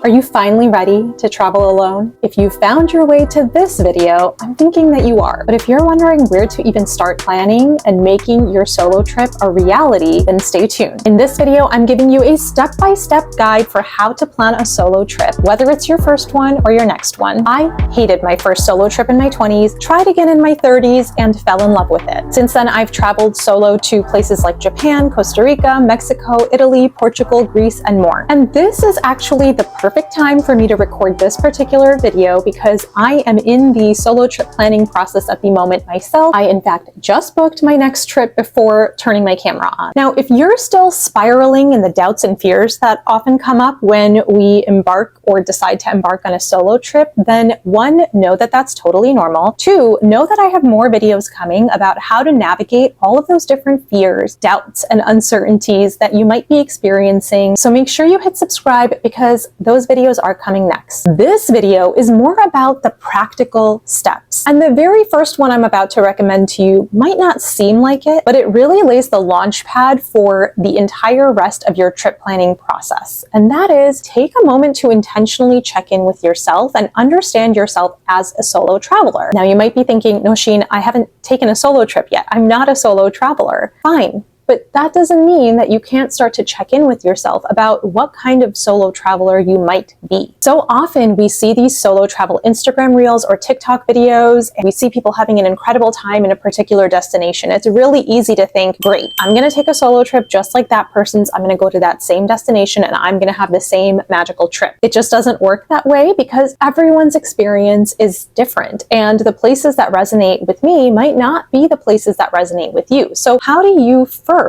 Are you finally ready to travel alone? If you found your way to this video, I'm thinking that you are. But if you're wondering where to even start planning and making your solo trip a reality, then stay tuned. In this video, I'm giving you a step-by-step guide for how to plan a solo trip, whether it's your first one or your next one. I hated my first solo trip in my 20s, tried again in my 30s, and fell in love with it. Since then, I've traveled solo to places like Japan, Costa Rica, Mexico, Italy, Portugal, Greece, and more. And this is actually the perfect time for me to record this particular video because I am in the solo trip planning process at the moment myself. I, in fact, just booked my next trip before turning my camera on. Now, if you're still spiraling in the doubts and fears that often come up when we embark or decide to embark on a solo trip, then one, know that that's totally normal. Two, know that I have more videos coming about how to navigate all of those different fears, doubts, and uncertainties that you might be experiencing. So make sure you hit subscribe because those videos are coming next. This video is more about the practical steps. And the very first one I'm about to recommend to you might not seem like it, but it really lays the launch pad for the entire rest of your trip planning process. And that is, take a moment to intentionally check in with yourself and understand yourself as a solo traveler. Now you might be thinking, no, Sheen, I haven't taken a solo trip yet. I'm not a solo traveler. Fine. But that doesn't mean that you can't start to check in with yourself about what kind of solo traveler you might be. So often we see these solo travel Instagram reels or TikTok videos, and we see people having an incredible time in a particular destination. It's really easy to think, great, I'm going to take a solo trip just like that person's. I'm going to go to that same destination and I'm going to have the same magical trip. It just doesn't work that way because everyone's experience is different. And the places that resonate with me might not be the places that resonate with you. So how do you first,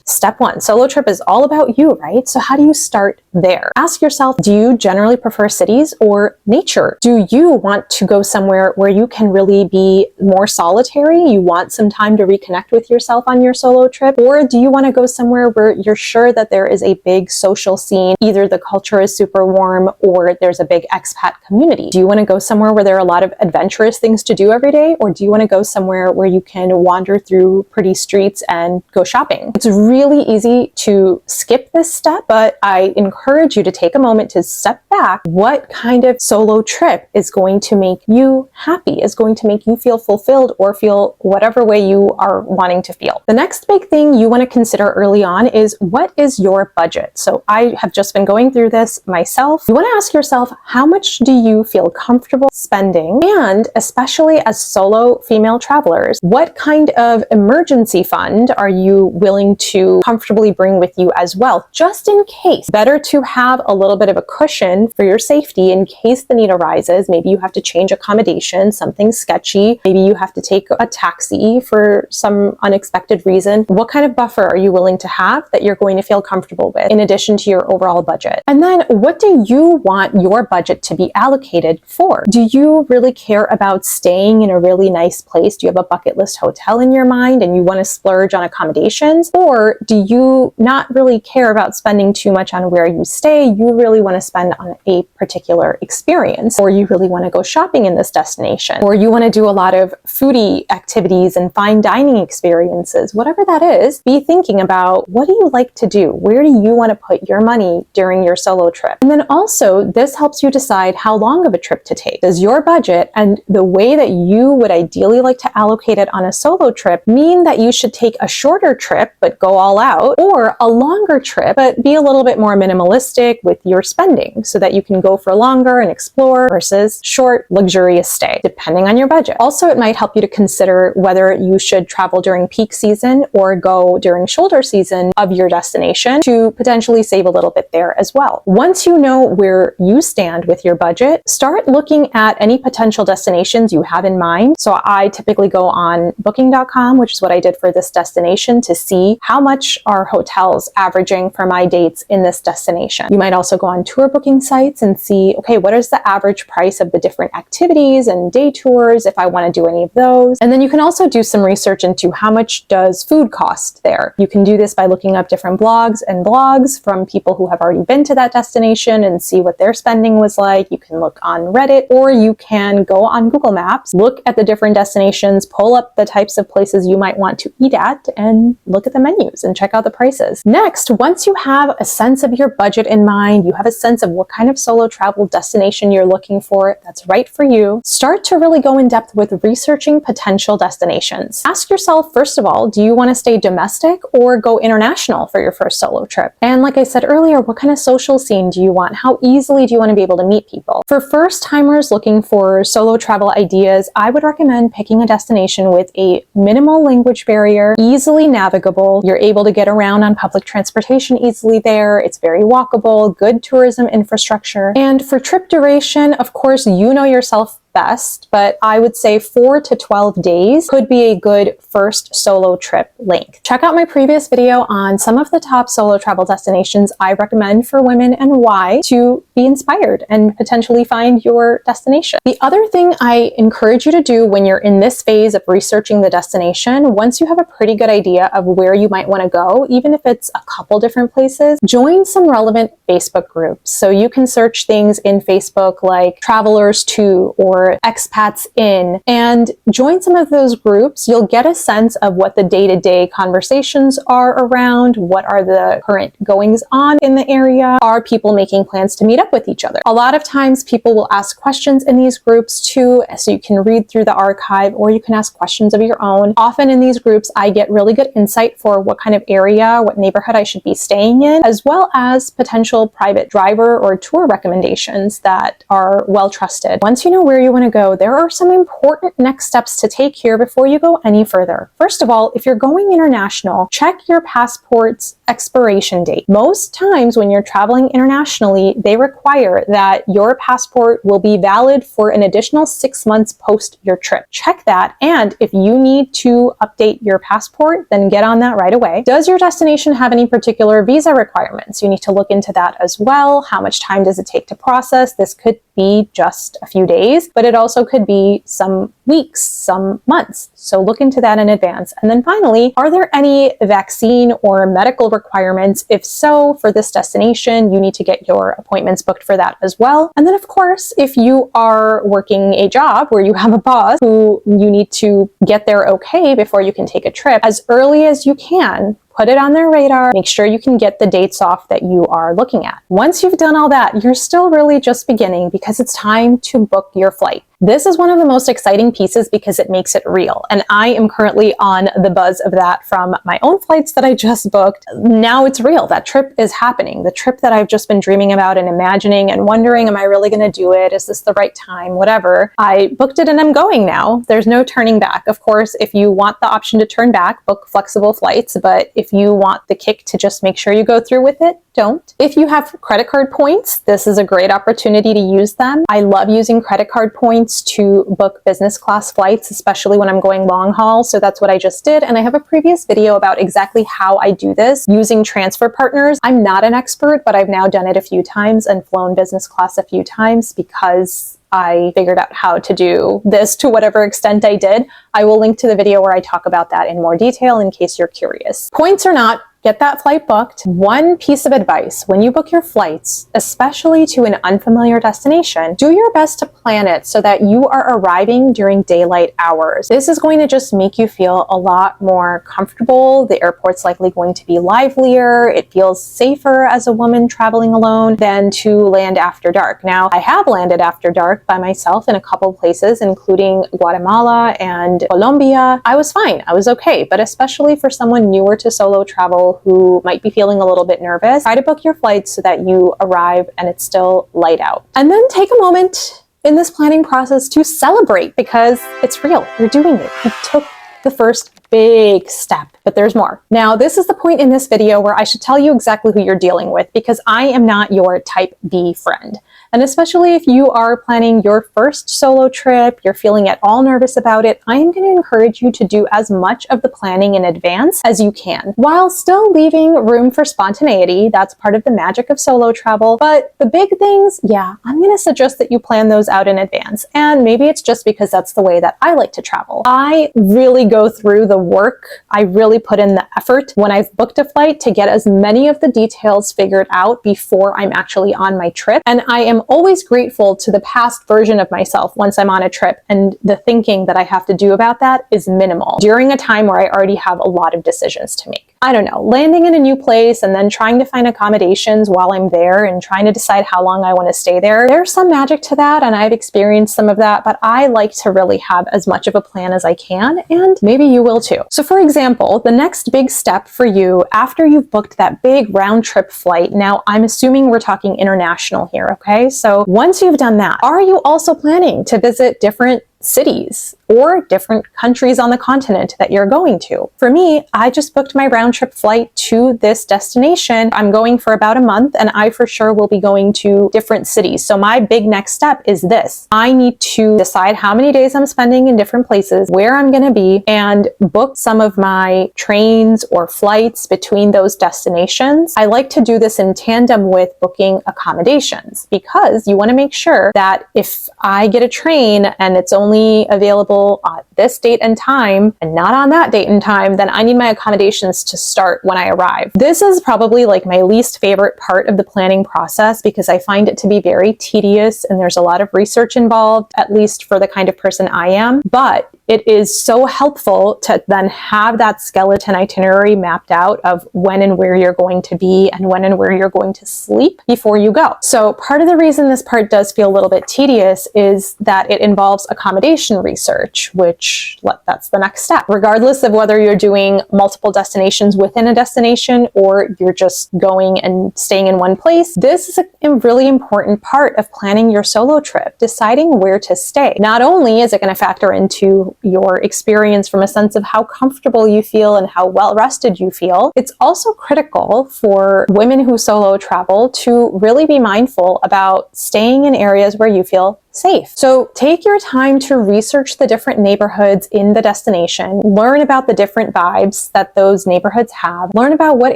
step one, solo trip is all about you, right? So how do you start there? Ask yourself, do you generally prefer cities or nature? Do you want to go somewhere where you can really be more solitary? You want some time to reconnect with yourself on your solo trip? Or do you want to go somewhere where you're sure that there is a big social scene? Either the culture is super warm or there's a big expat community. Do you want to go somewhere where there are a lot of adventurous things to do every day? Or do you want to go somewhere where you can wander through pretty streets and go shopping? It's really easy to skip this step, but I encourage you to take a moment to step back. What kind of solo trip is going to make you happy, is going to make you feel fulfilled or feel whatever way you are wanting to feel? The next big thing you want to consider early on is, what is your budget? So I have just been going through this myself. You want to ask yourself, how much do you feel comfortable spending? And especially as solo female travelers, what kind of emergency fund are you willing to comfortably bring with you as well, just in case? Better to have a little bit of a cushion for your safety in case the need arises. Maybe you have to change accommodation, something sketchy. Maybe you have to take a taxi for some unexpected reason. What kind of buffer are you willing to have that you're going to feel comfortable with in addition to your overall budget? And then what do you want your budget to be allocated for? Do you really care about staying in a really nice place? Do you have a bucket list hotel in your mind and you want to splurge on accommodations? Or do you not really care about spending too much on where you stay? You really want to spend on a particular experience, or you really want to go shopping in this destination, or you want to do a lot of foodie activities and fine dining experiences. Whatever that is, be thinking about, what do you like to do? Where do you want to put your money during your solo trip? And then also, this helps you decide how long of a trip to take. Does your budget and the way that you would ideally like to allocate it on a solo trip mean that you should take a shorter trip but go all out, or a longer trip but be a little bit more minimalistic with your spending so that you can go for longer and explore versus short, luxurious stay, depending on your budget? Also, it might help you to consider whether you should travel during peak season or go during shoulder season of your destination to potentially save a little bit there as well. Once you know where you stand with your budget, start looking at any potential destinations you have in mind. So I typically go on booking.com, which is what I did for this destination, to see how much are hotels averaging for my dates in this destination. You might also go on tour booking sites and see, okay, what is the average price of the different activities and day tours if I want to do any of those? And then you can also do some research into how much does food cost there. You can do this by looking up different blogs and blogs from people who have already been to that destination and see what their spending was like. You can look on Reddit, or you can go on Google Maps, look at the different destinations, pull up the types of places you might want to eat at, and look look at the menus and check out the prices. Next, once you have a sense of your budget in mind, you have a sense of what kind of solo travel destination you're looking for that's right for you, start to really go in depth with researching potential destinations. Ask yourself, first of all, do you want to stay domestic or go international for your first solo trip? And like I said earlier, what kind of social scene do you want? How easily do you want to be able to meet people? For first timers looking for solo travel ideas, I would recommend picking a destination with a minimal language barrier, easily navigable. You're able to get around on public transportation easily there. It's very walkable, good tourism infrastructure. And for trip duration, of course, you know yourself best, but I would say 4 to 12 days could be a good first solo trip length. Check out my previous video on some of the top solo travel destinations I recommend for women and why to be inspired and potentially find your destination. The other thing I encourage you to do when you're in this phase of researching the destination, once you have a pretty good idea of where you might want to go, even if it's a couple different places, join some relevant Facebook groups. So you can search things in Facebook like Travelers To or Expats In, and join some of those groups. You'll get a sense of what the day-to-day conversations are around, what are the current goings on in the area, are people making plans to meet up with each other. A lot of times people will ask questions in these groups too, so you can read through the archive or you can ask questions of your own. Often in these groups, I get really good insight for what kind of area, what neighborhood I should be staying in, as well as potential private driver or tour recommendations that are well trusted. Once you know where you want to go, there are some important next steps to take here before you go any further. First of all, if you're going international, check your passport's expiration date. Most times when you're traveling internationally, they require that your passport will be valid for an additional 6 months post your trip. Check that, and if you need to update your passport, then get on that right away. Does your destination have any particular visa requirements? You need to look into that as well. How much time does it take to process? This could be just a few days, but it also could be some weeks, some months. So look into that in advance. And then finally, are there any vaccine or medical requirements? If so, for this destination, you need to get your appointments booked for that as well. And then of course, if you are working a job where you have a boss who you need to get there okay before you can take a trip, as early as you can, put it on their radar, make sure you can get the dates off that you are looking at. Once you've done all that, you're still really just beginning because it's time to book your flight. This is one of the most exciting pieces because it makes it real. And I am currently on the buzz of that from my own flights that I just booked. Now it's real. That trip is happening. The trip that I've just been dreaming about and imagining and wondering, am I really going to do it? Is this the right time? Whatever. I booked it and I'm going now. There's no turning back. Of course, if you want the option to turn back, book flexible flights. But if you want the kick to just make sure you go through with it, don't. If you have credit card points, this is a great opportunity to use them. I love using credit card points to book business class flights, especially when I'm going long haul. So that's what I just did. And I have a previous video about exactly how I do this using transfer partners. I'm not an expert, but I've now done it a few times and flown business class a few times because I figured out how to do this to whatever extent I did. I will link to the video where I talk about that in more detail in case you're curious. Points or not, get that flight booked. One piece of advice, when you book your flights, especially to an unfamiliar destination, do your best to plan it so that you are arriving during daylight hours. This is going to just make you feel a lot more comfortable. The airport's likely going to be livelier. It feels safer as a woman traveling alone than to land after dark. Now, I have landed after dark by myself in a couple places, including Guatemala and Colombia. I was fine. I was okay. But especially for someone newer to solo travel who might be feeling a little bit nervous, try to book your flights so that you arrive and it's still light out. And then take a moment in this planning process to celebrate because it's real. You're doing it. You took the first big step, but there's more. Now, this is the point in this video where I should tell you exactly who you're dealing with because I am not your type B friend. And especially if you are planning your first solo trip, you're feeling at all nervous about it, I am going to encourage you to do as much of the planning in advance as you can, while still leaving room for spontaneity. That's part of the magic of solo travel. But the big things, yeah, I'm going to suggest that you plan those out in advance. And maybe it's just because that's the way that I like to travel. I really go through the work. I really put in the effort when I've booked a flight to get as many of the details figured out before I'm actually on my trip. And I am always grateful to the past version of myself once I'm on a trip, and the thinking that I have to do about that is minimal during a time where I already have a lot of decisions to make. I don't know, landing in a new place and then trying to find accommodations while I'm there and trying to decide how long I want to stay there. There's some magic to that, and I've experienced some of that, but I like to really have as much of a plan as I can, and maybe you will too. So for example, the next big step for you after you've booked that big round trip flight, now I'm assuming we're talking international here, okay? So once you've done that, are you also planning to visit different cities or different countries on the continent that you're going to? For me, I just booked my round trip flight to this destination. I'm going for about a month, and I for sure will be going to different cities. So my big next step is this. I need to decide how many days I'm spending in different places, where I'm going to be, and book some of my trains or flights between those destinations. I like to do this in tandem with booking accommodations, because you want to make sure that if I get a train and it's only available on this date and time and not on that date and time, then I need my accommodations to start when I arrive. This is probably like my least favorite part of the planning process, because I find it to be very tedious and there's a lot of research involved, at least for the kind of person I am. But it is so helpful to then have that skeleton itinerary mapped out of when and where you're going to be and when and where you're going to sleep before you go. So part of the reason this part does feel a little bit tedious is that it involves accommodation research, which that's the next step. Regardless of whether you're doing multiple destinations within a destination or you're just going and staying in one place, this is a really important part of planning your solo trip, deciding where to stay. Not only is it going to factor into your experience from a sense of how comfortable you feel and how well rested you feel, it's also critical for women who solo travel to really be mindful about staying in areas where you feel safe. So take your time to research the different neighborhoods in the destination, learn about the different vibes that those neighborhoods have, learn about what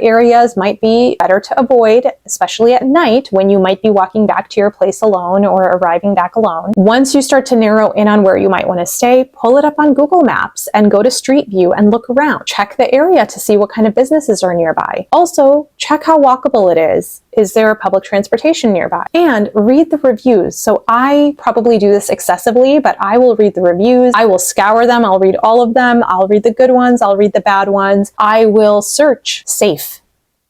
areas might be better to avoid, especially at night when you might be walking back to your place alone or arriving back alone. Once you start to narrow in on where you might want to stay, pull it up on Google Maps and go to Street View and look around. Check the area to see what kind of businesses are nearby. Also, check how walkable it is. Is there public transportation nearby? And read the reviews. So I probably do this excessively, but I will read the reviews. I will scour them. I'll read all of them. I'll read the good ones. I'll read the bad ones. I will search safe,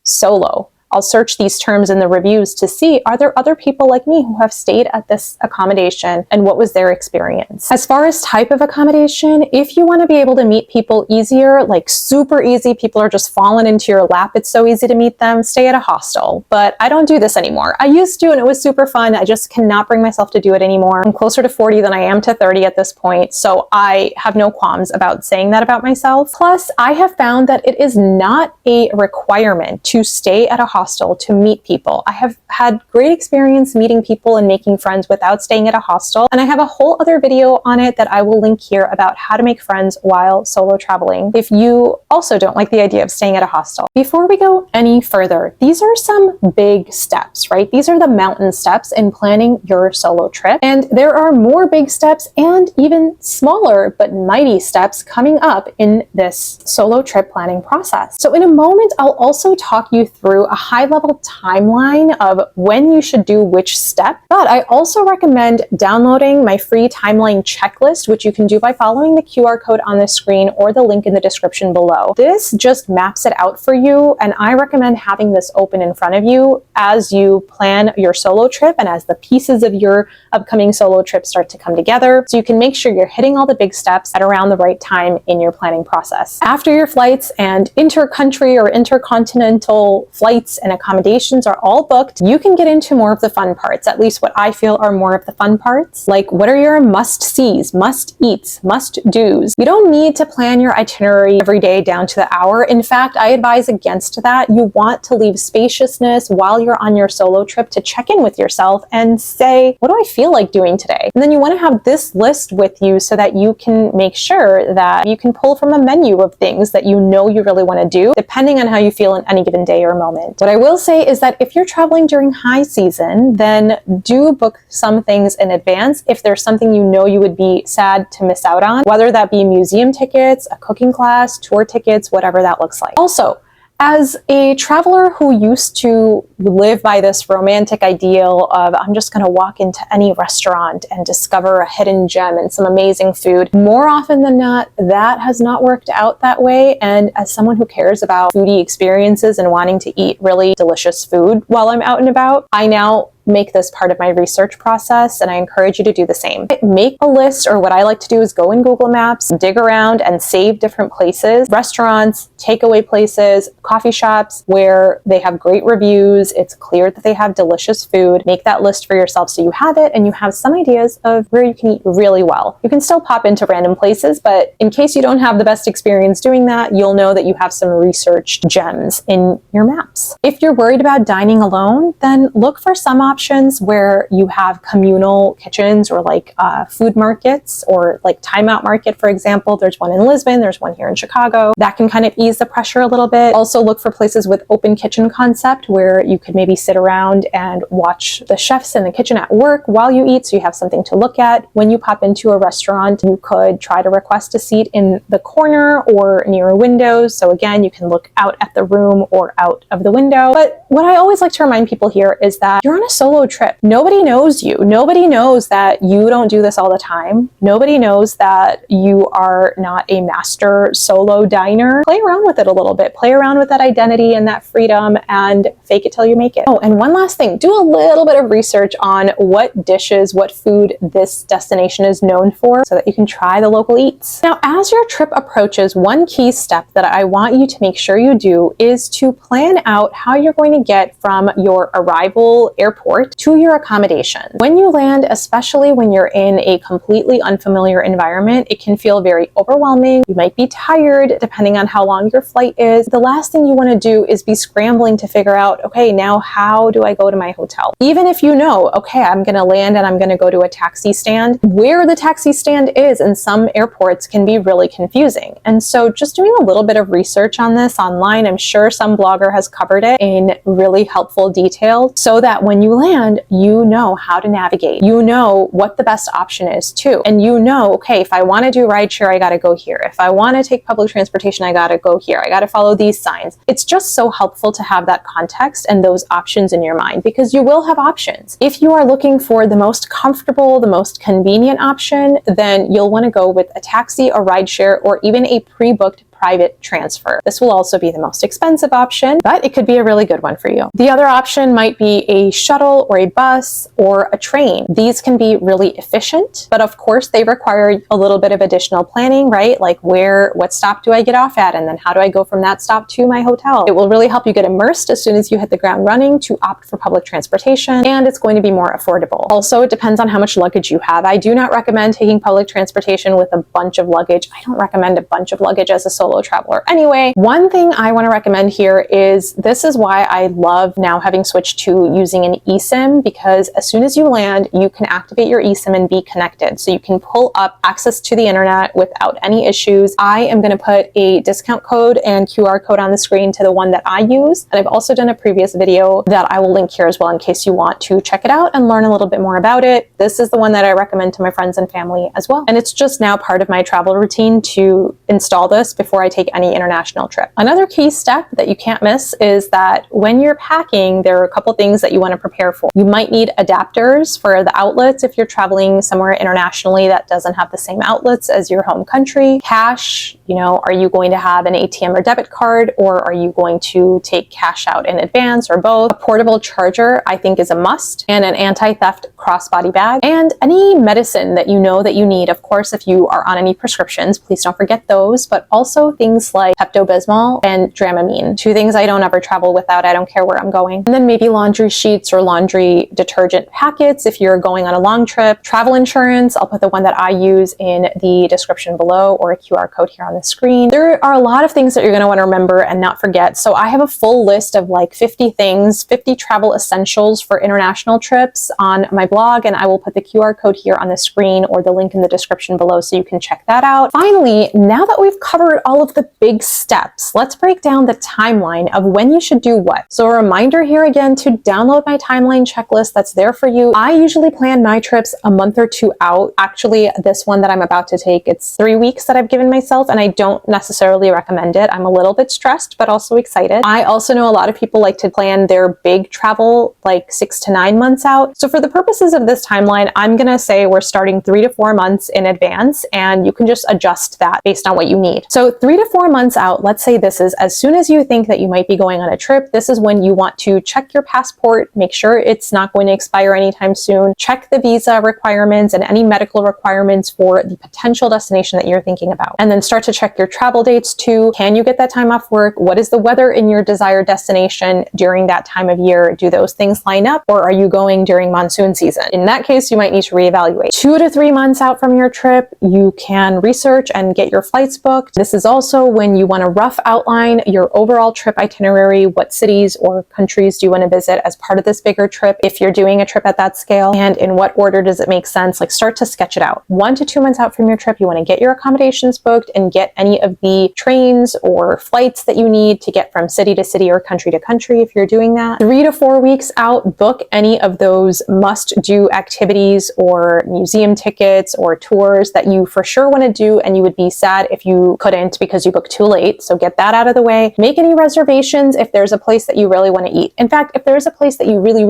solo. I'll search these terms in the reviews to see, are there other people like me who have stayed at this accommodation and what was their experience? As far as type of accommodation, if you want to be able to meet people easier, like super easy, people are just falling into your lap, it's so easy to meet them, stay at a hostel. But I don't do this anymore. I used to, and it was super fun. I just cannot bring myself to do it anymore. I'm closer to 40 than I am to 30 at this point, so I have no qualms about saying that about myself. Plus, I have found that it is not a requirement to stay at a hostel to meet people. I have had great experience meeting people and making friends without staying at a hostel, and I have a whole other video on it that I will link here about how to make friends while solo traveling if you also don't like the idea of staying at a hostel. Before we go any further, these are some big steps, right? These are the mountain steps in planning your solo trip, and there are more big steps and even smaller but mighty steps coming up in this solo trip planning process. So in a moment, I'll also talk you through a high-level timeline of when you should do which step, but I also recommend downloading my free timeline checklist, which you can do by following the QR code on the screen or the link in the description below. This just maps it out for you, and I recommend having this open in front of you as you plan your solo trip and as the pieces of your upcoming solo trip start to come together, so you can make sure you're hitting all the big steps at around the right time in your planning process. After your flights and inter-country or intercontinental flights and accommodations are all booked, you can get into more of the fun parts, at least what I feel are more of the fun parts. Like, what are your must-sees, must-eats, must-dos? You don't need to plan your itinerary every day down to the hour. In fact, I advise against that. You want to leave spaciousness while you're on your solo trip to check in with yourself and say, what do I feel like doing today? And then you want to have this list with you so that you can make sure that you can pull from a menu of things that you know you really want to do, depending on how you feel in any given day or moment. What I will say is that if you're traveling during high season, then do book some things in advance if there's something you know you would be sad to miss out on, whether that be museum tickets, a cooking class, tour tickets, whatever that looks like. Also, as a traveler who used to live by this romantic ideal of I'm just going to walk into any restaurant and discover a hidden gem and some amazing food, more often than not, that has not worked out that way. And as someone who cares about foodie experiences and wanting to eat really delicious food while I'm out and about, I now make this part of my research process, and I encourage you to do the same. Make a list, or what I like to do is go in Google Maps, dig around and save different places, restaurants, takeaway places, coffee shops where they have great reviews, it's clear that they have delicious food. Make that list for yourself so you have it and you have some ideas of where you can eat really well. You can still pop into random places, but in case you don't have the best experience doing that, you'll know that you have some researched gems in your maps. If you're worried about dining alone, then look for some options where you have communal kitchens, or like food markets, or like Time Out Market, for example. There's one in Lisbon, there's one here in Chicago. That can kind of ease the pressure a little bit. Also look for places with open kitchen concept where you could maybe sit around and watch the chefs in the kitchen at work while you eat, so you have something to look at. When you pop into a restaurant, you could try to request a seat in the corner or near a window. So again, you can look out at the room or out of the window. But what I always like to remind people here is that you're on a solo trip. Nobody knows you. Nobody knows that you don't do this all the time. Nobody knows that you are not a master solo diner. Play around with it a little bit. Play around with that identity and that freedom, and fake it till you make it. Oh, and one last thing, do a little bit of research on what dishes, what food this destination is known for, so that you can try the local eats. Now, as your trip approaches, one key step that I want you to make sure you do is to plan out how you're going to get from your arrival airport to your accommodation. When you land, especially when you're in a completely unfamiliar environment, it can feel very overwhelming. You might be tired depending on how long your flight is. The last thing you want to do is be scrambling to figure out, okay, now how do I go to my hotel? Even if you know, okay, I'm going to land and I'm going to go to a taxi stand, where the taxi stand is in some airports can be really confusing. And so just doing a little bit of research on this online, I'm sure some blogger has covered it in really helpful detail, so that when you land, you know how to navigate. You know what the best option is too. And you know, okay, if I want to do rideshare, I got to go here. If I want to take public transportation, I got to go here. I got to follow these signs. It's just so helpful to have that context and those options in your mind, because you will have options. If you are looking for the most comfortable, the most convenient option, then you'll want to go with a taxi, a rideshare, or even a pre-booked private transfer. This will also be the most expensive option, but it could be a really good one for you. The other option might be a shuttle or a bus or a train. These can be really efficient, but of course they require a little bit of additional planning, right? Like what stop do I get off at? And then how do I go from that stop to my hotel? It will really help you get immersed as soon as you hit the ground running to opt for public transportation, and it's going to be more affordable. Also, it depends on how much luggage you have. I do not recommend taking public transportation with a bunch of luggage. I don't recommend a bunch of luggage as a solo traveler. Anyway, one thing I want to recommend here is, this is why I love now having switched to using an eSIM, because as soon as you land, you can activate your eSIM and be connected. So you can pull up access to the internet without any issues. I am going to put a discount code and QR code on the screen to the one that I use. And I've also done a previous video that I will link here as well in case you want to check it out and learn a little bit more about it. This is the one that I recommend to my friends and family as well. And it's just now part of my travel routine to install this before I take any international trip. Another key step that you can't miss is that when you're packing, there are a couple things that you want to prepare for. You might need adapters for the outlets if you're traveling somewhere internationally that doesn't have the same outlets as your home country. Cash, are you going to have an ATM or debit card, or are you going to take cash out in advance, or both? A portable charger, I think, is a must, and an anti-theft crossbody bag, and any medicine that you know that you need. Of course, if you are on any prescriptions, please don't forget those, but also things like Pepto-Bismol and Dramamine. Two things I don't ever travel without. I don't care where I'm going. And then maybe laundry sheets or laundry detergent packets if you're going on a long trip. Travel insurance, I'll put the one that I use in the description below, or a QR code here on the screen. There are a lot of things that you're going to want to remember and not forget. So I have a full list of like 50 things, 50 travel essentials for international trips on my blog, and I will put the QR code here on the screen or the link in the description below so you can check that out. Finally, now that we've covered all all of the big steps, let's break down the timeline of when you should do what. So a reminder here again to download my timeline checklist that's there for you. I usually plan my trips a month or two out. Actually, this one that I'm about to take, it's 3 weeks that I've given myself, and I don't necessarily recommend it. I'm a little bit stressed, but also excited. I also know a lot of people like to plan their big travel like 6 to 9 months out. So for the purposes of this timeline, I'm gonna say we're starting 3 to 4 months in advance, and you can just adjust that based on what you need. So 3 to 4 months out, let's say this is as soon as you think that you might be going on a trip, this is when you want to check your passport, make sure it's not going to expire anytime soon, check the visa requirements and any medical requirements for the potential destination that you're thinking about. And then start to check your travel dates too. Can you get that time off work? What is the weather in your desired destination during that time of year? Do those things line up, or are you going during monsoon season? In that case, you might need to reevaluate. 2 to 3 months out from your trip, you can research and get your flights booked. This is also when you want to rough outline your overall trip itinerary. What cities or countries do you want to visit as part of this bigger trip if you're doing a trip at that scale? And in what order does it make sense? Like, start to sketch it out. 1 to 2 months out from your trip, you want to get your accommodations booked and get any of the trains or flights that you need to get from city to city or country to country if you're doing that. 3 to 4 weeks out, book any of those must-do activities or museum tickets or tours that you for sure want to do, and you would be sad if you couldn't because you booked too late. So get that out of the way. Make any reservations if there's a place that you really want to eat. In fact, if there's a place that you really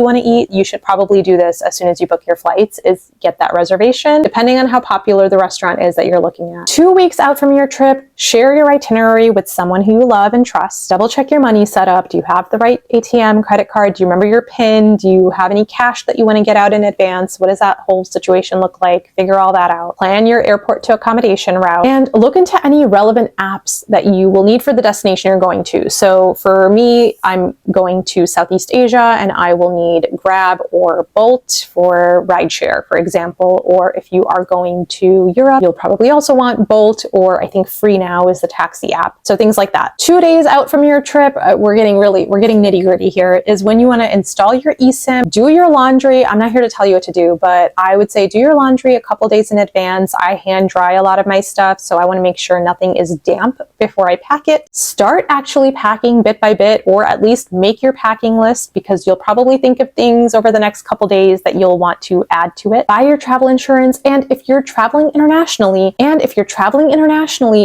want to eat, you should probably do this as soon as you book your flights, is get that reservation, depending on how popular the restaurant is that you're looking at. 2 weeks out from your trip, share your itinerary with someone who you love and trust. Double check your money setup. Do you have the right ATM, credit card? Do you remember your PIN? Do you have any cash that you want to get out in advance? What does that whole situation look like? Figure all that out. Plan your airport to accommodation route, and look into any relevant apps that you will need for the destination you're going to. So for me, I'm going to Southeast Asia, and I will need Grab or Bolt for rideshare, for example. Or if you are going to Europe, you'll probably also want Bolt, or I think Free Now is the taxi app. So things like that. 2 days out from your trip, we're getting nitty gritty here, is when you want to install your eSIM, do your laundry. I'm not here to tell you what to do, but I would say do your laundry a couple days in advance. I hand dry a lot of my stuff, so I want to make sure nothing is damp before I pack it. Start actually packing bit by bit, or at least make your packing list, because you'll probably think of things over the next couple days that you'll want to add to it. Buy your travel insurance, and if you're traveling internationally,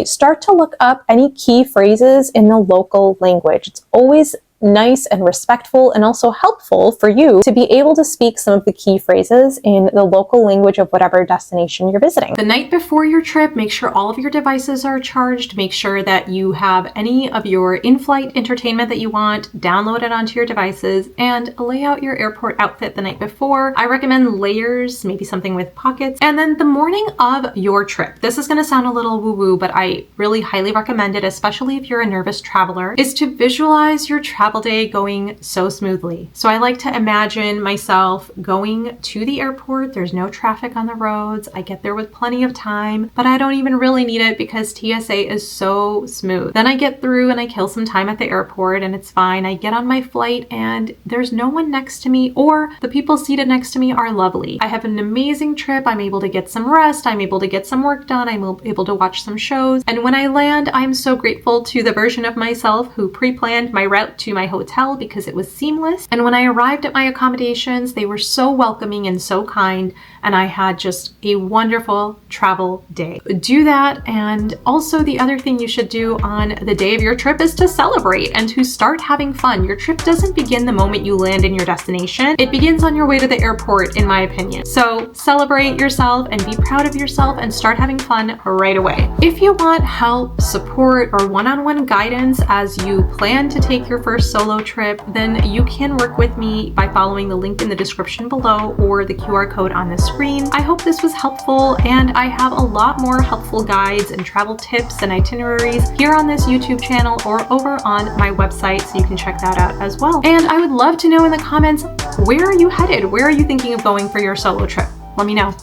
start to look up any key phrases in the local language. It's always nice and respectful and also helpful for you to be able to speak some of the key phrases in the local language of whatever destination you're visiting. The night before your trip, make sure all of your devices are charged. Make sure that you have any of your in-flight entertainment that you want downloaded onto your devices, and lay out your airport outfit the night before. I recommend layers, maybe something with pockets. And then the morning of your trip, this is going to sound a little woo-woo, but I really highly recommend it, especially if you're a nervous traveler, is to visualize your travel day going so smoothly. So I like to imagine myself going to the airport. There's no traffic on the roads. I get there with plenty of time, but I don't even really need it because TSA is so smooth. Then I get through and I kill some time at the airport, and it's fine. I get on my flight and there's no one next to me, or the people seated next to me are lovely. I have an amazing trip. I'm able to get some rest. I'm able to get some work done. I'm able to watch some shows. And when I land, I'm so grateful to the version of myself who pre-planned my route to my hotel, because it was seamless. And when I arrived at my accommodations, they were so welcoming and so kind, and I had just a wonderful travel day. Do that. And also, the other thing you should do on the day of your trip is to celebrate and to start having fun. Your trip doesn't begin the moment you land in your destination. It begins on your way to the airport, in my opinion. So celebrate yourself and be proud of yourself and start having fun right away. If you want help, support, or one-on-one guidance as you plan to take your first solo trip, then you can work with me by following the link in the description below or the QR code on the screen. I hope this was helpful, and I have a lot more helpful guides and travel tips and itineraries here on this YouTube channel or over on my website, so you can check that out as well. And I would love to know in the comments, where are you headed? Where are you thinking of going for your solo trip? Let me know.